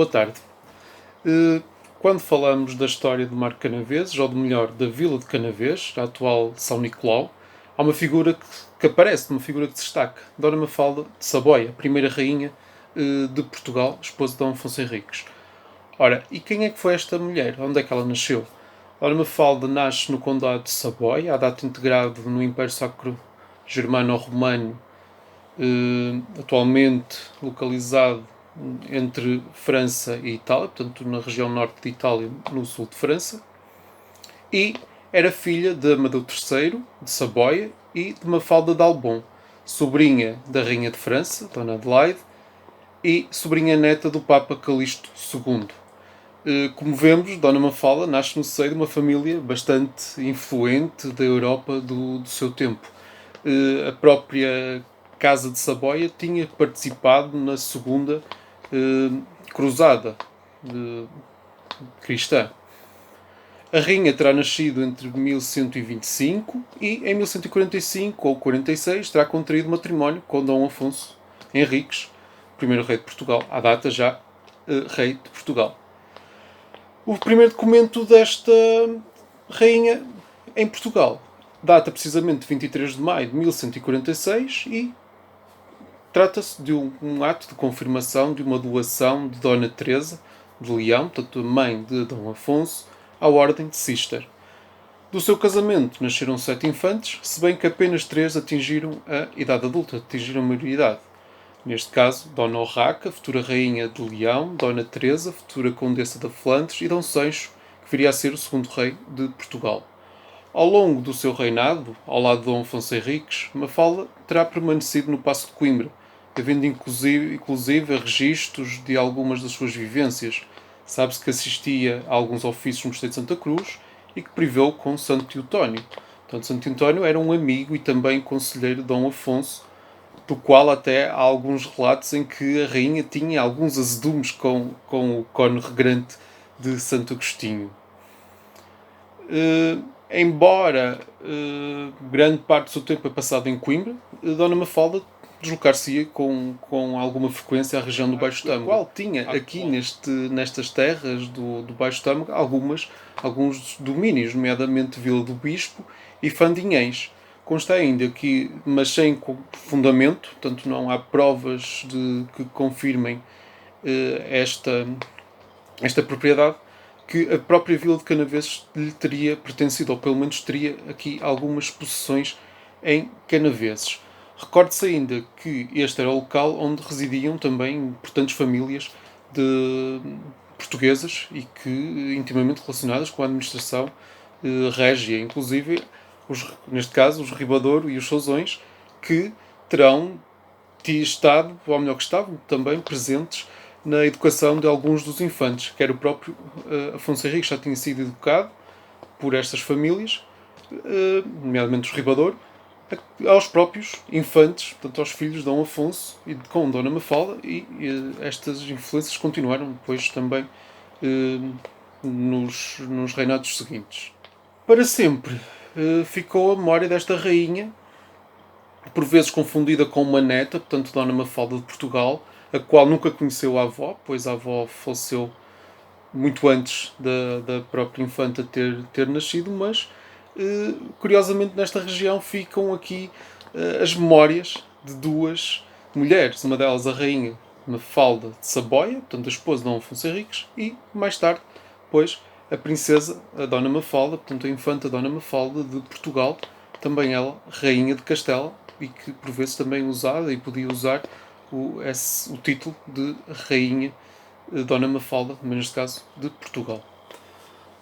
Boa tarde. Quando falamos da história de Marco Canaveses, ou de melhor, da Vila de Canavês, a atual São Nicolau, há uma figura que aparece, uma figura que se destaca. Dona Mafalda de Saboia, primeira rainha de Portugal, esposa de Dom Afonso Henriques. Ora, e quem é que foi esta mulher? Onde é que ela nasceu? Dona Mafalda nasce no Condado de Saboia, à data integrado no Império Sacro Germano-Romano, atualmente localizado entre França e Itália, portanto na região norte de Itália, no sul de França, e era filha de Amadeu III de Saboia e de Mafalda de Albon, sobrinha da Rainha de França, Dona Adelaide, e sobrinha neta do Papa Calixto II. Como vemos, Dona Mafalda nasce no seio de uma família bastante influente da Europa do seu tempo. A própria Casa de Saboia tinha participado na segunda cruzada cristã. A rainha terá nascido entre 1125 e em 1145 ou 46 terá contraído matrimónio com Dom Afonso Henriques, primeiro rei de Portugal, à data já rei de Portugal. O primeiro documento desta rainha em Portugal data precisamente de 23 de maio de 1146 e trata-se de um ato de confirmação de uma doação de Dona Teresa de Leão, portanto a mãe de Dom Afonso, à Ordem de Cister. Do seu casamento nasceram 7 infantes, se bem que apenas 3 atingiram a idade adulta, atingiram a maioridade. Neste caso, Dona Urraca, futura rainha de Leão, Dona Teresa, futura condessa da Flandres, e Dom Sancho, que viria a ser o segundo rei de Portugal. Ao longo do seu reinado, ao lado de Dom Afonso Henriques, Mafalda terá permanecido no Paço de Coimbra, havendo inclusive registros de algumas das suas vivências. Sabe-se que assistia a alguns ofícios no Mosteiro de Santa Cruz e que priveu com Santo Teotónio. Portanto, Santo Teotónio era um amigo e também conselheiro de Dom Afonso, do qual até há alguns relatos em que a rainha tinha alguns azedumes com o cone regrante de Santo Agostinho. Embora grande parte do seu tempo é passado em Coimbra, Dona Mafalda deslocar-se-ia com alguma frequência à região do Baixo Tâmega, qual tinha aqui nestas terras do Baixo Tâmega alguns domínios, nomeadamente Vila do Bispo e Fandinhães. Consta ainda que, mas sem fundamento, portanto não há provas que confirmem esta propriedade, que a própria Vila de Canaveses lhe teria pertencido, ou pelo menos teria aqui algumas possessões em Canaveses. Recorde-se ainda que este era o local onde residiam também importantes famílias portuguesas e que intimamente relacionadas com a administração régia, inclusive, neste caso, os Ribadouro e os Sousões, que terão estado, ou melhor que estavam, também presentes na educação de alguns dos infantes, quer o próprio Afonso Henriques já tinha sido educado por estas famílias, nomeadamente os Ribadouro, aos próprios infantes, portanto aos filhos de Dom Afonso e com Dona Mafalda, e estas influências continuaram depois também nos reinados seguintes. Para sempre ficou a memória desta rainha, por vezes confundida com uma neta, portanto Dona Mafalda de Portugal, a qual nunca conheceu a avó, pois a avó faleceu muito antes da própria infanta ter nascido, mas curiosamente nesta região ficam aqui as memórias de duas mulheres, uma delas a rainha Mafalda de Saboia, portanto a esposa de Dom Afonso Henriques, e mais tarde, depois, a princesa, a Dona Mafalda, portanto a infanta Dona Mafalda de Portugal, também ela rainha de Castela, e que por vezes também usada e podia usar o título de rainha Dona Mafalda, mas neste caso de Portugal.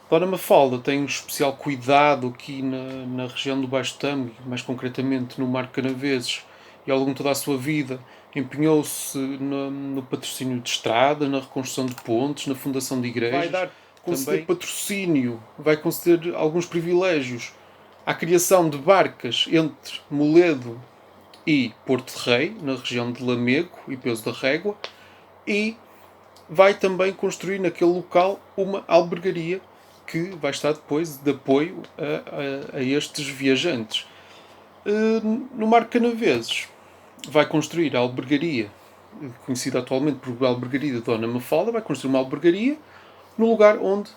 Dona Mafalda tem um especial cuidado aqui na região do Baixo Tâmega, mais concretamente no Mar de Canaveses, e ao longo de toda a sua vida empenhou-se no patrocínio de estrada, na reconstrução de pontes, na fundação de igrejas. Vai conceder patrocínio, vai conceder alguns privilégios à criação de barcas entre Moledo e Porto de Rei, na região de Lamego e Peso da Régua, e vai também construir naquele local uma albergaria que vai estar depois de apoio a estes viajantes. No Mar de Canaveses vai construir a albergaria conhecida atualmente por Albergaria Dona Mafalda, vai construir uma albergaria no lugar onde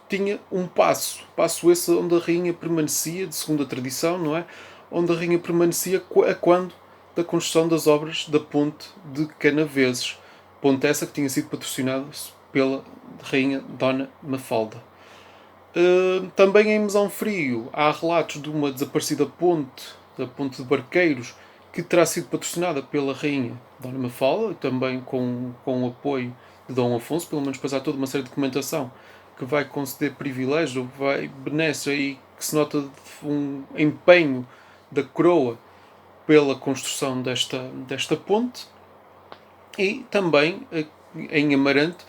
tinha um passo esse onde a rainha permanecia, de segundo a tradição, não é? Onde a rainha permanecia a quando da construção das obras da ponte de Canaveses. Ponte essa que tinha sido patrocinada pela rainha Dona Mafalda. Também em Mesão Frio há relatos de uma desaparecida ponte, da ponte de Barqueiros, que terá sido patrocinada pela rainha Dona Mafalda, também com o apoio de Dom Afonso. Pelo menos depois há toda uma série de documentação que vai conceder privilégio, vai benécia e que se nota um empenho da coroa pela construção desta ponte. E também em Amarante,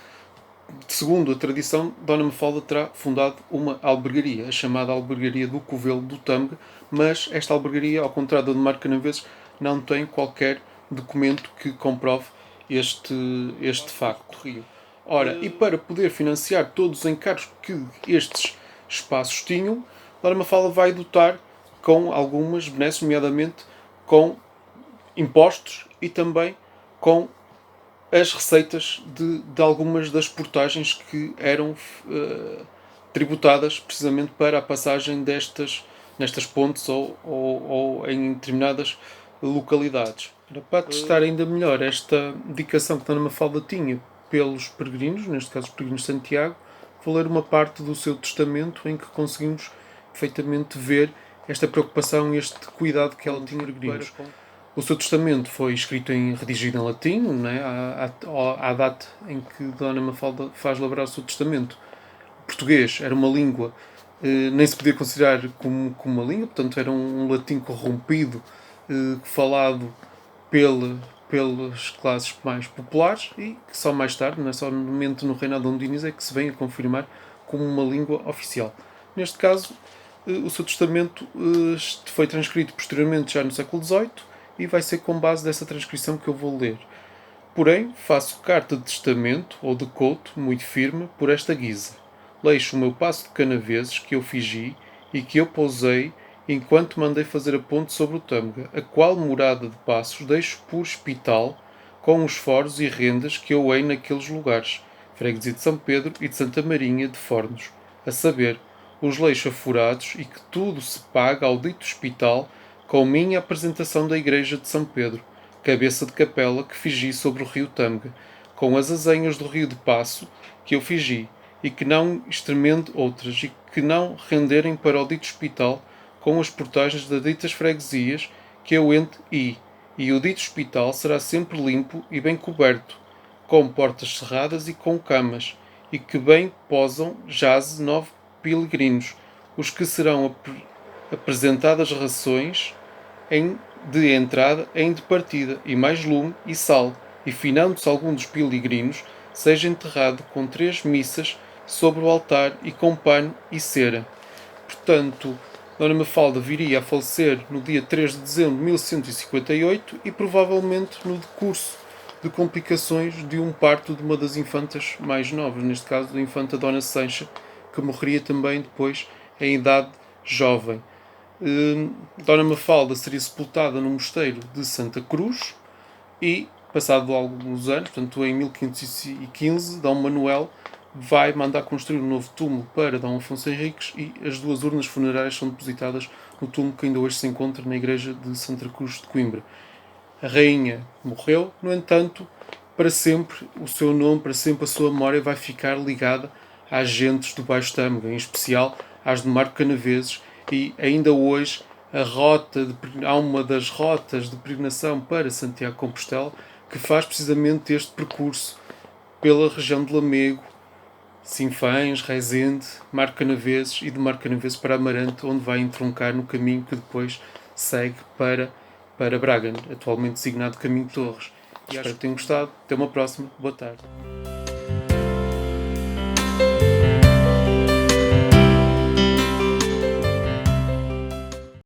segundo a tradição, Dona Mafalda terá fundado uma albergaria, a chamada Albergaria do Covelo do Tâmega, mas esta albergaria, ao contrário da de Marco Canaveses, não tem qualquer documento que comprove este facto. Ora, e para poder financiar todos os encargos que estes espaços tinham, Dona Mafalda vai dotar com algumas benesses, nomeadamente com impostos e também com as receitas de algumas das portagens que eram tributadas precisamente para a passagem nestas pontes ou em determinadas localidades. Para testar ainda melhor esta dedicação que Dona Mafalda tinha pelos peregrinos, neste caso os peregrinos de Santiago, vou ler uma parte do seu testamento em que conseguimos perfeitamente ver esta preocupação e este cuidado que ela tinha com os peregrinos. O seu testamento foi escrito redigido em latim, né, à data em que Dona Mafalda faz elaborar o seu testamento. O português era uma língua, nem se podia considerar como uma língua, portanto era um latim corrompido, falado pelas classes mais populares e que só mais tarde, não é só no momento no reinado de Dom Dinis, é que se vem a confirmar como uma língua oficial. Neste caso, o seu testamento foi transcrito posteriormente já no século XVIII, e vai ser com base dessa transcrição que eu vou ler. Porém, faço carta de testamento, ou de couto, muito firme, por esta guisa. Leixo o meu passo de Canaveses, que eu fingi, e que eu pousei, enquanto mandei fazer a ponte sobre o Tâmega, a qual morada de passos deixo por hospital, com os foros e rendas que eu hei naqueles lugares, freguesia de São Pedro e de Santa Marinha de Fornos, a saber, os leixos afurados, e que tudo se paga ao dito hospital, com minha apresentação da igreja de São Pedro, cabeça de capela que fingi sobre o rio Tâmega, com as azenhas do rio de Passo que eu fingi, e que não extremendo outras, e que não renderem para o dito hospital, com as portagens das ditas freguesias que eu entre e o dito hospital será sempre limpo e bem coberto, com portas cerradas e com camas, e que bem posam jaze 9 peregrinos, os que serão apresentadas rações de entrada em de partida, e mais lume e sal, e finando-se algum dos peregrinos, seja enterrado com 3 missas sobre o altar e com pano e cera. Portanto, Dona Mafalda viria a falecer no dia 3 de dezembro de 1158 e provavelmente no decurso de complicações de um parto de uma das infantas mais novas, neste caso da infanta Dona Sancha, que morreria também depois em idade jovem. Dona Mafalda seria sepultada no mosteiro de Santa Cruz e, passado alguns anos, portanto em 1515, Dom Manuel vai mandar construir um novo túmulo para Dom Afonso Henriques e as 2 urnas funerárias são depositadas no túmulo que ainda hoje se encontra na igreja de Santa Cruz de Coimbra. A rainha morreu, no entanto, para sempre o seu nome, para sempre a sua memória vai ficar ligada às gentes do Baixo Tâmega, em especial às de Marco Canaveses, e ainda hoje há uma das rotas de peregrinação para Santiago de Compostela que faz precisamente este percurso pela região de Lamego, Sinfãs, Rezende, Marco Canaveses e de Marco Canaveses para Amarante, onde vai entroncar no caminho que depois segue para Braga, atualmente designado Caminho de Torres. Espero que tenham gostado. Até uma próxima. Boa tarde.